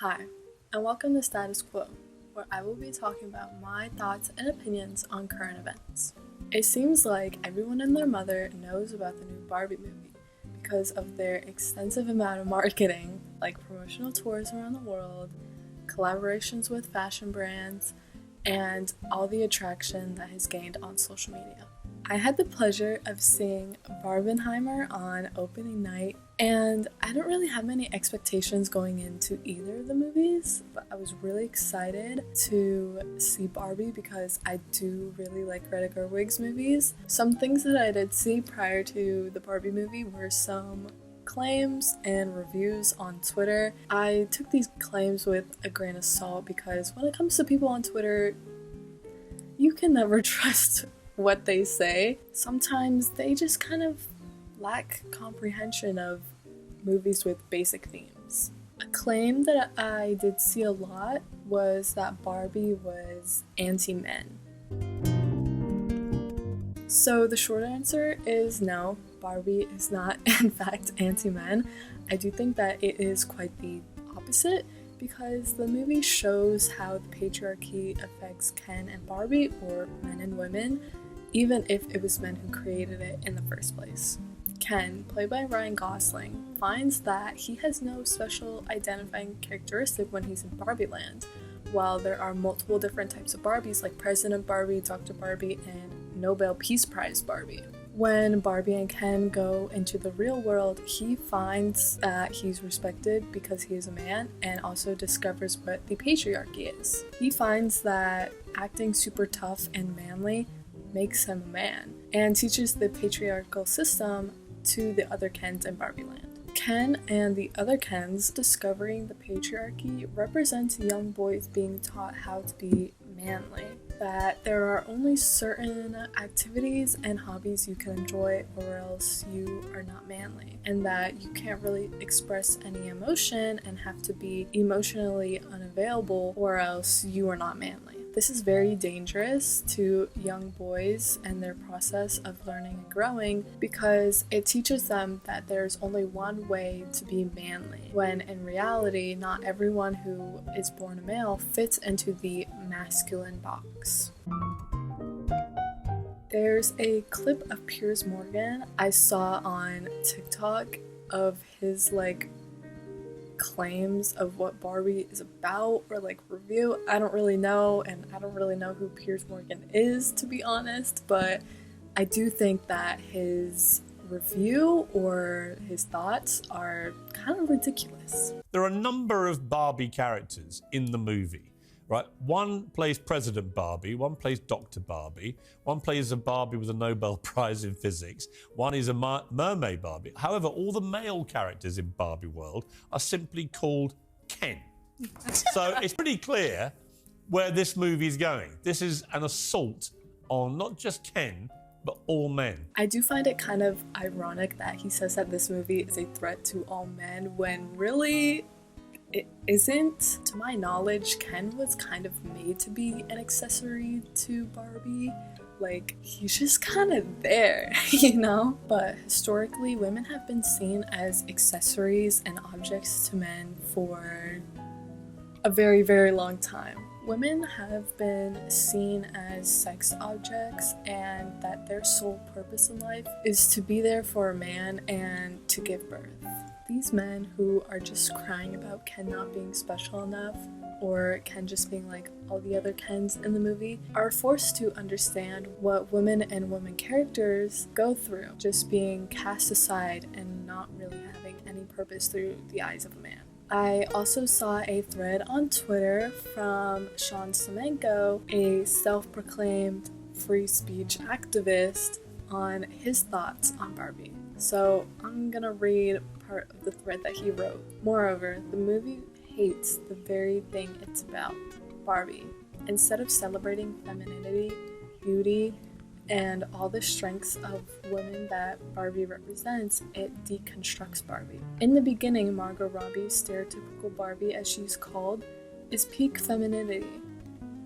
Hi, and welcome to Status Quo, where I will be talking about my thoughts and opinions on current events. It seems like everyone and their mother knows about the new Barbie movie because of their extensive amount of marketing, like promotional tours around the world, collaborations with fashion brands, and all the attraction that has gained on social media. I had the pleasure of seeing Barbenheimer on opening night, and I don't really have many expectations going into either of the movies, but I was really excited to see Barbie because I do really like Greta Gerwig's movies. Some things that I did see prior to the Barbie movie were some claims and reviews on Twitter. I took these claims with a grain of salt because when it comes to people on Twitter, you can never trust what they say. Sometimes they just kind of lack comprehension of movies with basic themes. A claim that I did see a lot was that Barbie was anti-men. So the short answer is no, Barbie is not in fact anti-men. I do think that it is quite the opposite because the movie shows how the patriarchy affects Ken and Barbie, or men and women, even if it was men who created it in the first place. Ken, played by Ryan Gosling, finds that he has no special identifying characteristic when he's in Barbie Land, while there are multiple different types of Barbies like President Barbie, Dr. Barbie, and Nobel Peace Prize Barbie. When Barbie and Ken go into the real world, he finds that he's respected because he is a man and also discovers what the patriarchy is. He finds that acting super tough and manly makes him a man and teaches the patriarchal system to the other Kens in Barbie Land. Ken and the other Kens discovering the patriarchy represents young boys being taught how to be manly, that there are only certain activities and hobbies you can enjoy or else you are not manly, and that you can't really express any emotion and have to be emotionally unavailable or else you are not manly. This is very dangerous to young boys and their process of learning and growing because it teaches them that there's only one way to be manly, when in reality, not everyone who is born a male fits into the masculine box. There's a clip of Piers Morgan I saw on TikTok of his claims of what Barbie is about, or review. I don't really know, and I don't really know who Piers Morgan is, to be honest, but I do think that his review or his thoughts are kind of ridiculous. There are a number of Barbie characters in the movie, right? One plays President Barbie, one plays Dr. Barbie, one plays a Barbie with a Nobel Prize in physics, one is a mermaid Barbie. However, all the male characters in Barbie world are simply called Ken. So it's pretty clear where this movie is going. This is an assault on not just Ken, but all men. I do find it kind of ironic that he says that this movie is a threat to all men when really it isn't. To my knowledge, Ken was kind of made to be an accessory to Barbie. He's just kind of there, you know? But historically, women have been seen as accessories and objects to men for a very, very long time. Women have been seen as sex objects, and that their sole purpose in life is to be there for a man and to give birth. These men who are just crying about Ken not being special enough, or Ken just being like all the other Kens in the movie, are forced to understand what women and women characters go through, just being cast aside and not really having any purpose through the eyes of a man. I also saw a thread on Twitter from Sean Semenko, a self-proclaimed free speech activist, on his thoughts on Barbie. So I'm gonna read part of the thread that he wrote. Moreover, the movie hates the very thing it's about, Barbie. Instead of celebrating femininity, beauty, and all the strengths of women that Barbie represents, it deconstructs Barbie. In the beginning, Margot Robbie's stereotypical Barbie, as she's called, is peak femininity.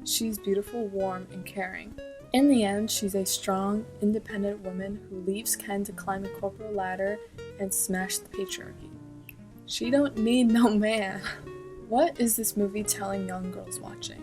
She's beautiful, warm, and caring. In the end, she's a strong, independent woman who leaves Ken to climb the corporate ladder and smash the patriarchy. She don't need no man. What is this movie telling young girls watching?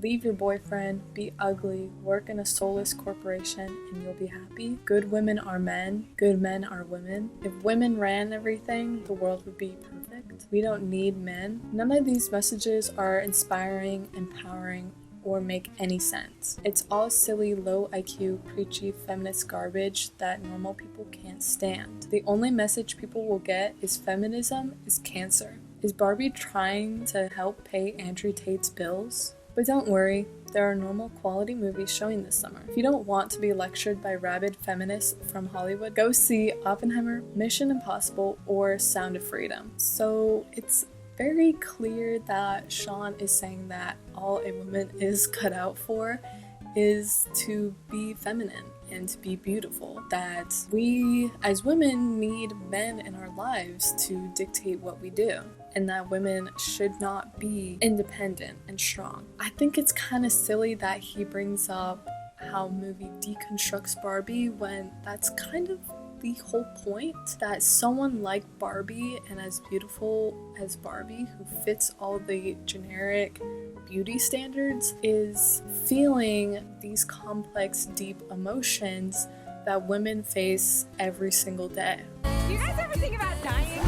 Leave your boyfriend, be ugly, work in a soulless corporation, and you'll be happy? Good women are men, good men are women. If women ran everything, the world would be perfect. We don't need men. None of these messages are inspiring, empowering, or make any sense. It's all silly, low IQ, preachy, feminist garbage that normal people can't stand. The only message people will get is feminism is cancer. Is Barbie trying to help pay Andrew Tate's bills? But don't worry, there are normal quality movies showing this summer. If you don't want to be lectured by rabid feminists from Hollywood, go see Oppenheimer, Mission Impossible, or Sound of Freedom. So it's very clear that Sean is saying that all a woman is cut out for is to be feminine and to be beautiful. That we as women need men in our lives to dictate what we do, and that women should not be independent and strong. I think it's kind of silly that he brings up how movie deconstructs Barbie when that's kind of the whole point, that someone like Barbie and as beautiful as Barbie, who fits all the generic beauty standards, is feeling these complex, deep emotions that women face every single day. Do you guys ever think about dying?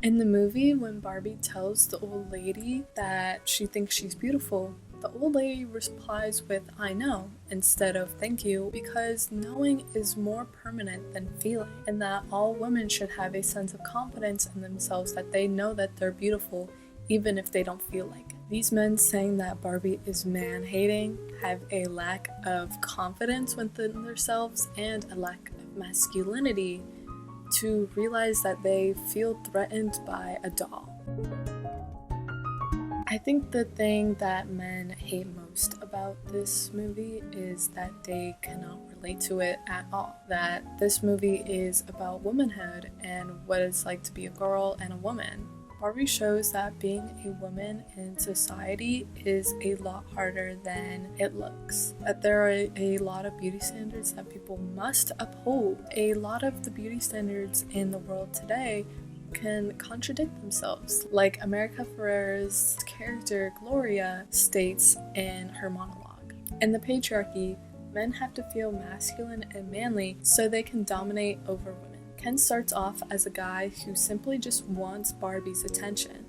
In the movie, when Barbie tells the old lady that she thinks she's beautiful, the old lady replies with "I know" instead of "thank you," because knowing is more permanent than feeling, and that all women should have a sense of confidence in themselves that they know that they're beautiful even if they don't feel like it. These men saying that Barbie is man-hating have a lack of confidence within themselves and a lack of masculinity to realize that they feel threatened by a doll. I think the thing that men hate most about this movie is that they cannot relate to it at all. That this movie is about womanhood and what it's like to be a girl and a woman. Barbie shows that being a woman in society is a lot harder than it looks. That there are a lot of beauty standards that people must uphold. A lot of the beauty standards in the world today can contradict themselves, like America Ferrera's character Gloria states in her monologue. In the patriarchy, men have to feel masculine and manly so they can dominate over women. Ken starts off as a guy who simply just wants Barbie's attention,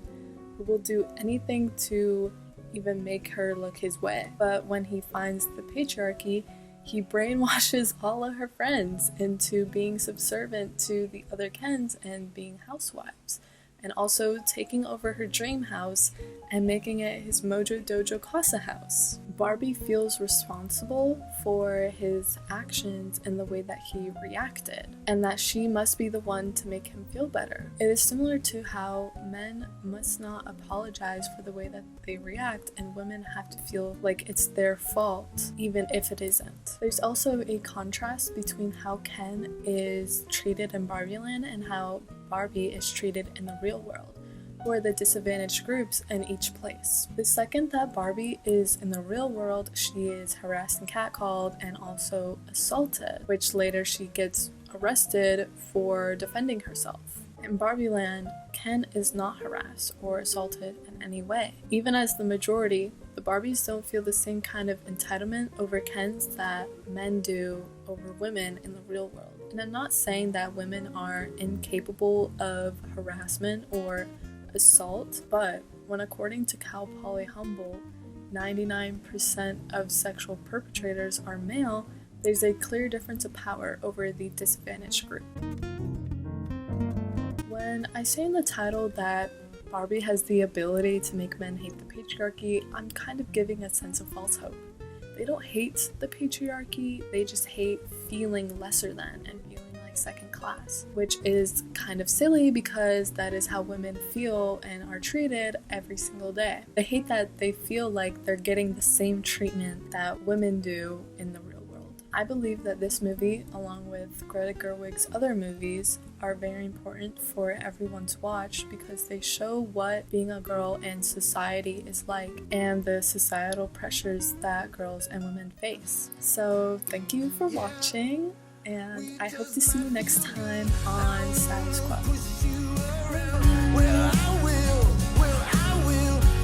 who will do anything to even make her look his way. But when he finds the patriarchy, he brainwashes all of her friends into being subservient to the other Kens and being housewives, and also taking over her dream house and making it his Mojo Dojo Casa house. Barbie feels responsible for his actions and the way that he reacted, and that she must be the one to make him feel better. It is similar to how men must not apologize for the way that they react, and women have to feel like it's their fault, even if it isn't. There's also a contrast between how Ken is treated in Barbie Land and how Barbie is treated in the real world, who are the disadvantaged groups in each place. The second that Barbie is in the real world, she is harassed and catcalled and also assaulted, which later she gets arrested for defending herself. In Barbie Land, Ken is not harassed or assaulted in any way. Even as the majority, the Barbies don't feel the same kind of entitlement over Kens that men do over women in the real world. And I'm not saying that women are incapable of harassment or assault, but when according to Cal Poly Humboldt, 99% of sexual perpetrators are male, there's a clear difference of power over the disadvantaged group. When I say in the title that Barbie has the ability to make men hate the patriarchy, I'm kind of giving a sense of false hope. They don't hate the patriarchy, they just hate feeling lesser than and feeling like second class, which is kind of silly because that is how women feel and are treated every single day. They hate that they feel like they're getting the same treatment that women do in the real world. I believe that this movie, along with Greta Gerwig's other movies, are very important for everyone to watch because they show what being a girl in society is like and the societal pressures that girls and women face. So thank you for watching, and I hope to see you next time on Status Quo.